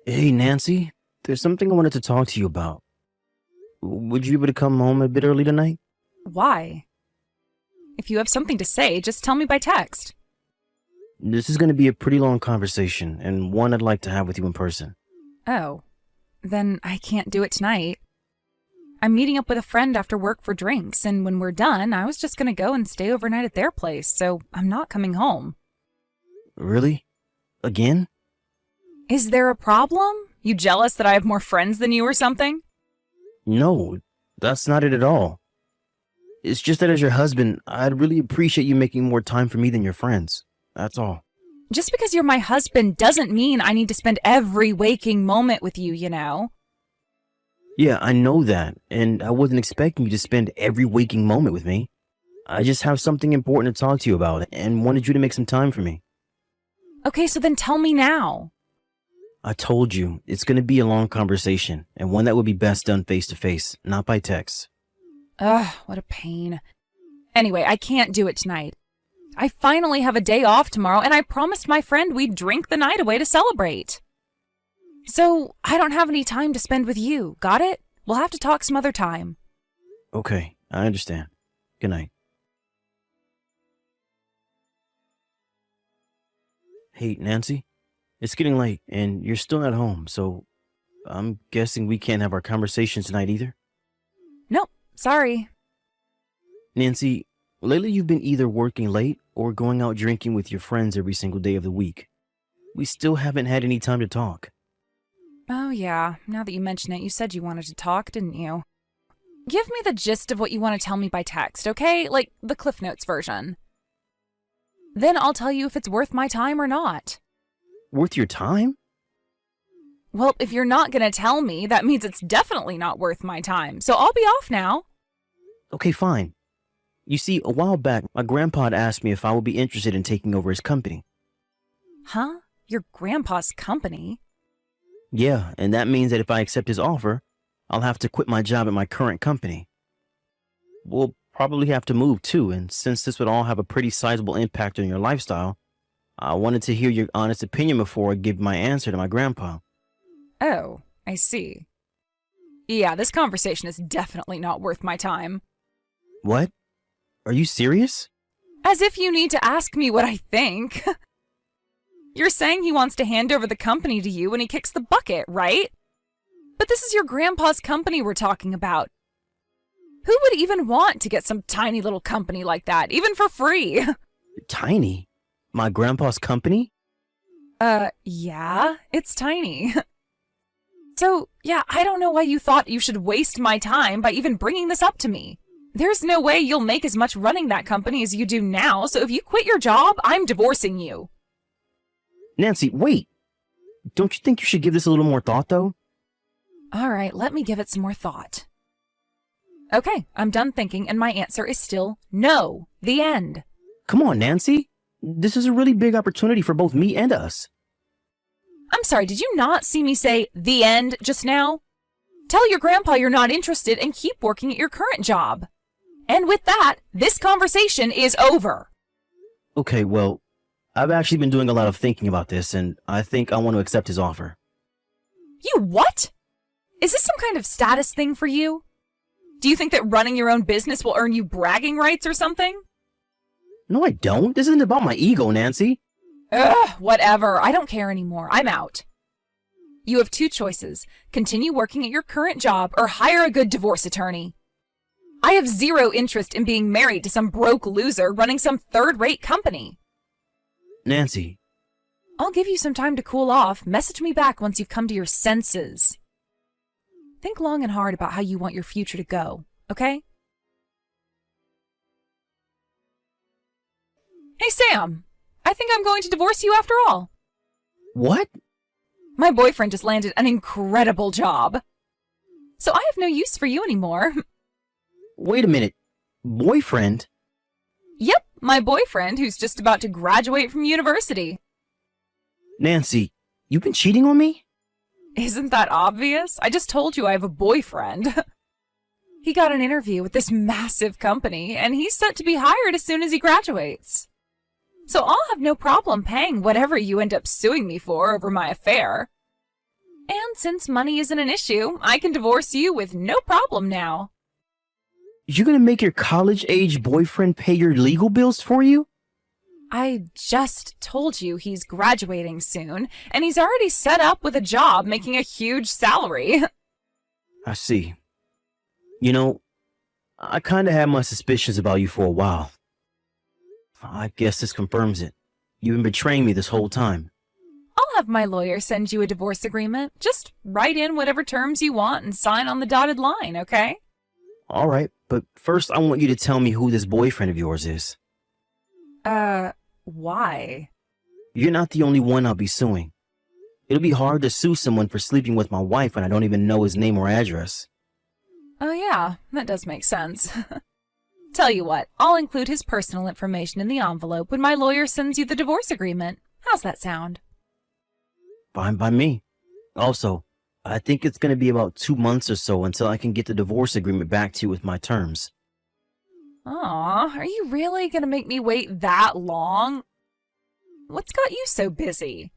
Hey, Nancy, there's something I wanted to talk to you about. Would you be able to come home a bit early tonight? Why? If you have something to say, just tell me by text. This is going to be a pretty long conversation, and one I'd like to have with you in person. Oh, then I can't do it tonight. I'm meeting up with a friend after work for drinks, and when we're done, I was just gonna go and stay overnight at their place, so I'm not coming home. Really? Again? Is there a problem? You jealous that I have more friends than you or something? No, that's not it at all. It's just that as your husband, I'd really appreciate you making more time for me than your friends. That's all. Just because you're my husband doesn't mean I need to spend every waking moment with you, you know? Yeah, I know that, and I wasn't expecting you to spend every waking moment with me. I just have something important to talk to you about, and wanted you to make some time for me. Okay, so then tell me now. I told you, it's going to be a long conversation, and one that would be best done face to face, not by text. Ugh, what a pain. Anyway, I can't do it tonight. I finally have a day off tomorrow, and I promised my friend we'd drink the night away to celebrate. So, I don't have any time to spend with you, got it? We'll have to talk some other time. Okay, I understand. Good night. Hey, Nancy, it's getting late, and you're still not home, so I'm guessing we can't have our conversation tonight either? Nope, sorry. Nancy, lately you've been either working late or going out drinking with your friends every single day of the week. We still haven't had any time to talk. Oh yeah, now that you mention it, you said you wanted to talk, didn't you? Give me the gist of what you want to tell me by text, okay? Like the Cliff Notes version. Then I'll tell you if it's worth my time or not. Worth your time? Well, if you're not gonna tell me, that means it's definitely not worth my time, so I'll be off now. Okay, fine. You see, a while back, my grandpa had asked me if I would be interested in taking over his company. Huh? Your grandpa's company? Yeah, and that means that if I accept his offer, I'll have to quit my job at my current company. We'll probably have to move too, and since this would all have a pretty sizable impact on your lifestyle, I wanted to hear your honest opinion before I give my answer to my grandpa. Oh, I see. Yeah, this conversation is definitely not worth my time. What? Are you serious? As if you need to ask me what I think. You're saying he wants to hand over the company to you when he kicks the bucket, right? But this is your grandpa's company we're talking about. Who would even want to get some tiny little company like that, even for free? Tiny? My grandpa's company? Yeah, it's tiny. So, yeah, I don't know why you thought you should waste my time by even bringing this up to me. There's no way you'll make as much running that company as you do now, so if you quit your job, I'm divorcing you. Nancy, wait! Don't you think you should give this a little more thought, though? All right, let me give it some more thought. Okay, I'm done thinking, and my answer is still no. The end. Come on, Nancy. This is a really big opportunity for both me and us. I'm sorry, did you not see me say the end just now? Tell your grandpa you're not interested and keep working at your current job. And with that, this conversation is over. Okay, well, I've actually been doing a lot of thinking about this, and I think I want to accept his offer. You what? Is this some kind of status thing for you? Do you think that running your own business will earn you bragging rights or something? No, I don't. This isn't about my ego, Nancy. Ugh, whatever. I don't care anymore. I'm out. You have two choices. Continue working at your current job or hire a good divorce attorney. I have zero interest in being married to some broke loser running some third-rate company. Nancy. I'll give you some time to cool off. Message me back once you've come to your senses. Think long and hard about how you want your future to go, okay? Hey, Sam. I think I'm going to divorce you after all. What? My boyfriend just landed an incredible job. So I have no use for you anymore. Wait a minute. Boyfriend? Yep, my boyfriend who's just about to graduate from university. Nancy, you've been cheating on me? Isn't that obvious? I just told you I have a boyfriend. He got an interview with this massive company, and he's set to be hired as soon as he graduates. So I'll have no problem paying whatever you end up suing me for over my affair. And since money isn't an issue, I can divorce you with no problem now. You're gonna make your college-age boyfriend pay your legal bills for you? I just told you he's graduating soon, and he's already set up with a job making a huge salary. I see. You know, I kinda had my suspicions about you for a while. I guess this confirms it. You've been betraying me this whole time. I'll have my lawyer send you a divorce agreement. Just write in whatever terms you want and sign on the dotted line, okay? Alright, but first I want you to tell me who this boyfriend of yours is. Why? You're not the only one I'll be suing. It'll be hard to sue someone for sleeping with my wife when I don't even know his name or address. Oh yeah, that does make sense. Tell you what, I'll include his personal information in the envelope when my lawyer sends you the divorce agreement. How's that sound? Fine by me. Also, I think it's gonna be about 2 months or so until I can get the divorce agreement back to you with my terms. Aw, are you really gonna make me wait that long? What's got you so busy?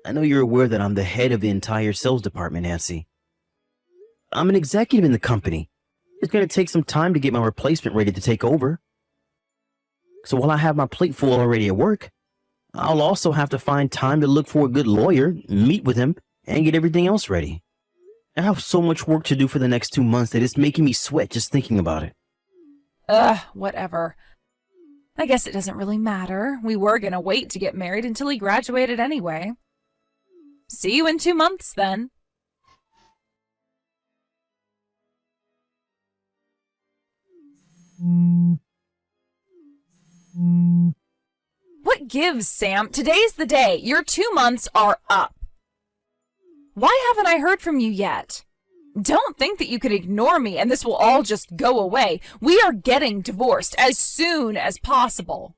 I know you're aware that I'm the head of the entire sales department, Nancy. I'm an executive in the company. It's gonna take some time to get my replacement ready to take over. So while I have my plate full already at work, I'll also have to find time to look for a good lawyer, meet with him, and get everything else ready. I have so much work to do for the next 2 months that it's making me sweat just thinking about it. Whatever. I guess it doesn't really matter. We were gonna wait to get married until he graduated anyway. See you in 2 months, then. What gives, Sam? Today's the day. Your 2 months are up. Why haven't I heard from you yet? Don't think that you can ignore me and this will all just go away. We are getting divorced as soon as possible.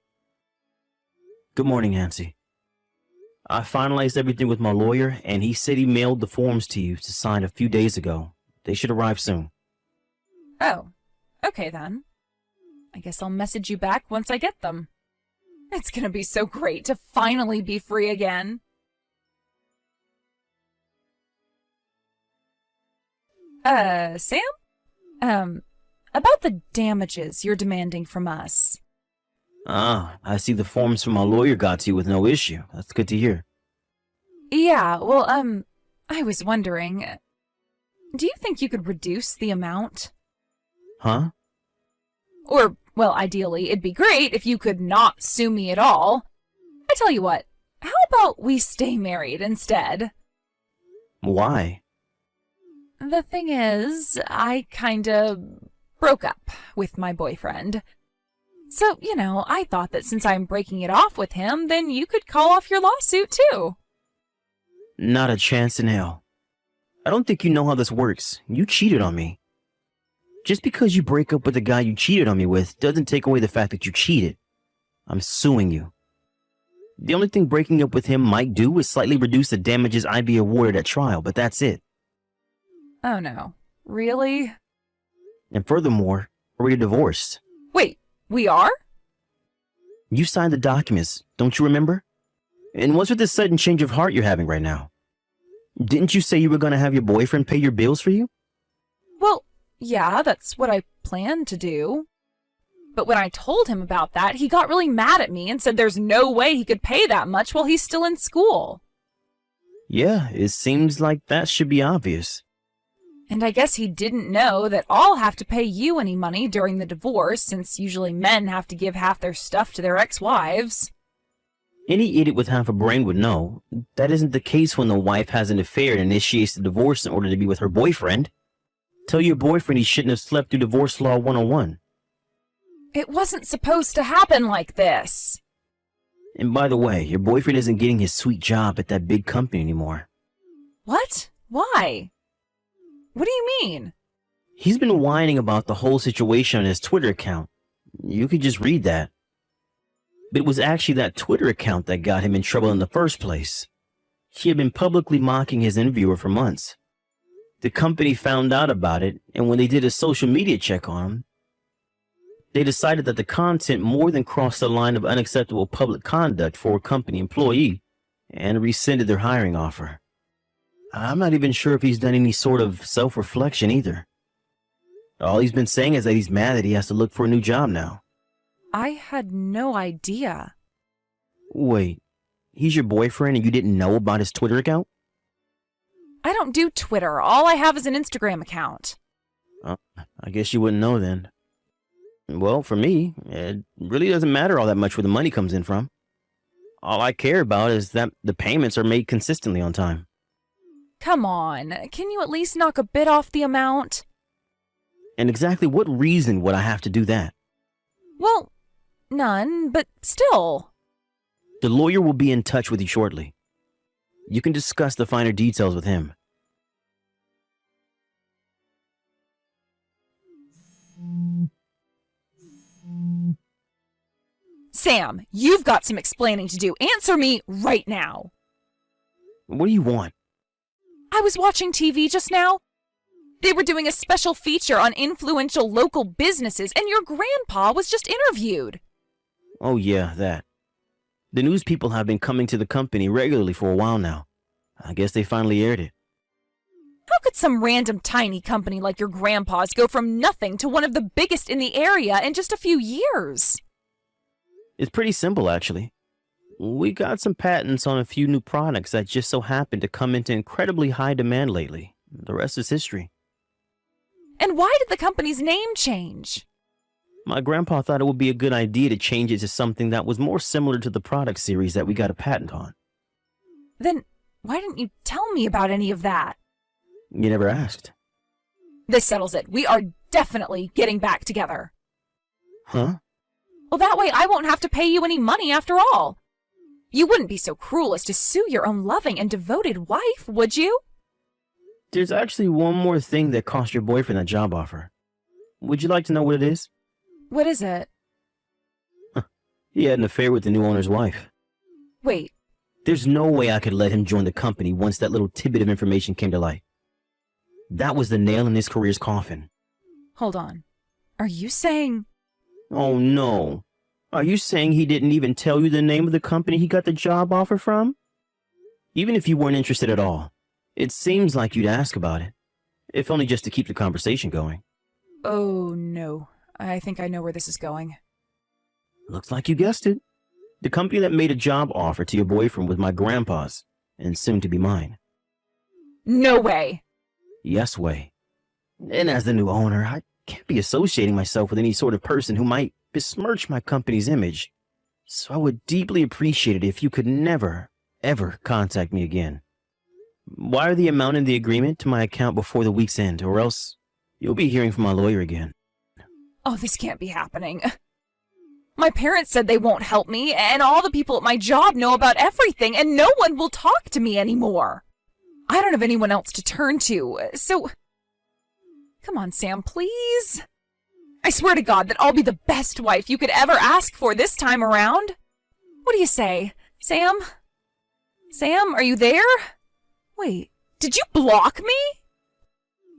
Good morning, Nancy. I finalized everything with my lawyer, and he said he mailed the forms to you to sign a few days ago. They should arrive soon. Oh, okay then. I guess I'll message you back once I get them. It's gonna be so great to finally be free again. Sam? About the damages you're demanding from us. Ah, I see the forms from my lawyer got to you with no issue. That's good to hear. Yeah, well, I was wondering, do you think you could reduce the amount? Huh? Or, well, ideally, it'd be great if you could not sue me at all. I tell you what, how about we stay married instead? Why? The thing is, I kinda broke up with my boyfriend. So, you know, I thought that since I'm breaking it off with him, then you could call off your lawsuit too. Not a chance in hell. I don't think you know how this works. You cheated on me. Just because you break up with the guy you cheated on me with doesn't take away the fact that you cheated. I'm suing you. The only thing breaking up with him might do is slightly reduce the damages I'd be awarded at trial, but that's it. Oh no. Really? And furthermore, we're divorced. Wait, we are? You signed the documents, don't you remember? And what's with this sudden change of heart you're having right now? Didn't you say you were going to have your boyfriend pay your bills for you? Well, yeah, that's what I planned to do. But when I told him about that, he got really mad at me and said there's no way he could pay that much while he's still in school. Yeah, it seems like that should be obvious. And I guess he didn't know that I'll have to pay you any money during the divorce, since usually men have to give half their stuff to their ex-wives. Any idiot with half a brain would know that isn't the case when the wife has an affair and initiates the divorce in order to be with her boyfriend. Tell your boyfriend he shouldn't have slept through Divorce Law 101. It wasn't supposed to happen like this. And by the way, your boyfriend isn't getting his sweet job at that big company anymore. What? Why? What do you mean? He's been whining about the whole situation on his Twitter account. You could just read that. But it was actually that Twitter account that got him in trouble in the first place. He had been publicly mocking his interviewer for months. The company found out about it, and when they did a social media check on him, they decided that the content more than crossed the line of unacceptable public conduct for a company employee and rescinded their hiring offer. I'm not even sure if he's done any sort of self-reflection either. All he's been saying is that he's mad that he has to look for a new job now. I had no idea. Wait, he's your boyfriend and you didn't know about his Twitter account? I don't do Twitter. All I have is an Instagram account. I guess you wouldn't know then. Well, for me, it really doesn't matter all that much where the money comes in from. All I care about is that the payments are made consistently on time. Come on, can you at least knock a bit off the amount? And exactly what reason would I have to do that? Well, none, but still. The lawyer will be in touch with you shortly. You can discuss the finer details with him. Sam, you've got some explaining to do. Answer me right now. What do you want? I was watching TV just now. They were doing a special feature on influential local businesses, and your grandpa was just interviewed. Oh yeah, that. The news people have been coming to the company regularly for a while now. I guess they finally aired it. How could some random tiny company like your grandpa's go from nothing to one of the biggest in the area in just a few years? It's pretty simple, actually. We got some patents on a few new products that just so happened to come into incredibly high demand lately. The rest is history. And why did the company's name change? My grandpa thought it would be a good idea to change it to something that was more similar to the product series that we got a patent on. Then why didn't you tell me about any of that? You never asked. This settles it. We are definitely getting back together. Huh? Well, that way I won't have to pay you any money after all. You wouldn't be so cruel as to sue your own loving and devoted wife, would you? There's actually one more thing that cost your boyfriend that job offer. Would you like to know what it is? What is it? He had an affair with the new owner's wife. Wait. There's no way I could let him join the company once that little tidbit of information came to light. That was the nail in his career's coffin. Hold on. Are you saying... Oh no. Are you saying he didn't even tell you the name of the company he got the job offer from? Even if you weren't interested at all, it seems like you'd ask about it. If only just to keep the conversation going. Oh no. I think I know where this is going. Looks like you guessed it. The company that made a job offer to your boyfriend was my grandpa's, and soon to be mine. No way! Yes way. And as the new owner, I can't be associating myself with any sort of person who might besmirch my company's image. So I would deeply appreciate it if you could never, ever contact me again. Wire the amount in the agreement to my account before the week's end, or else you'll be hearing from my lawyer again. Oh, this can't be happening. My parents said they won't help me, and all the people at my job know about everything, and no one will talk to me anymore. I don't have anyone else to turn to, so... Come on, Sam, please. I swear to God that I'll be the best wife you could ever ask for this time around. What do you say, Sam? Sam, are you there? Wait, did you block me?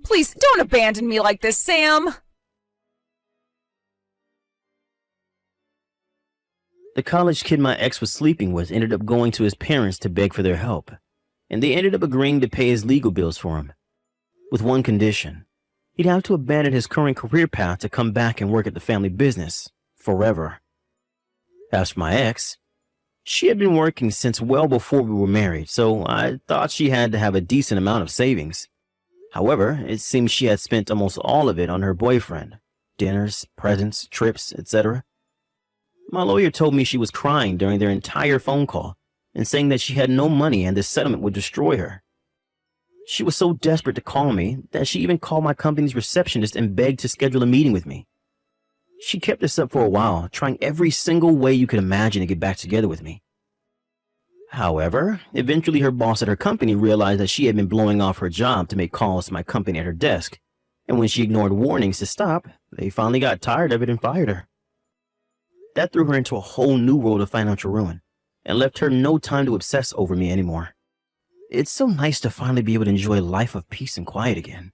Please, don't abandon me like this, Sam. The college kid my ex was sleeping with ended up going to his parents to beg for their help, and they ended up agreeing to pay his legal bills for him. With one condition. He'd have to abandon his current career path to come back and work at the family business, forever. As for my ex, she had been working since well before we were married, so I thought she had to have a decent amount of savings. However, it seems she had spent almost all of it on her boyfriend. Dinners, presents, trips, etc. My lawyer told me she was crying during their entire phone call and saying that she had no money and this settlement would destroy her. She was so desperate to call me that she even called my company's receptionist and begged to schedule a meeting with me. She kept this up for a while, trying every single way you could imagine to get back together with me. However, eventually her boss at her company realized that she had been blowing off her job to make calls to my company at her desk, and when she ignored warnings to stop, they finally got tired of it and fired her. That threw her into a whole new world of financial ruin, and left her no time to obsess over me anymore. It's so nice to finally be able to enjoy a life of peace and quiet again.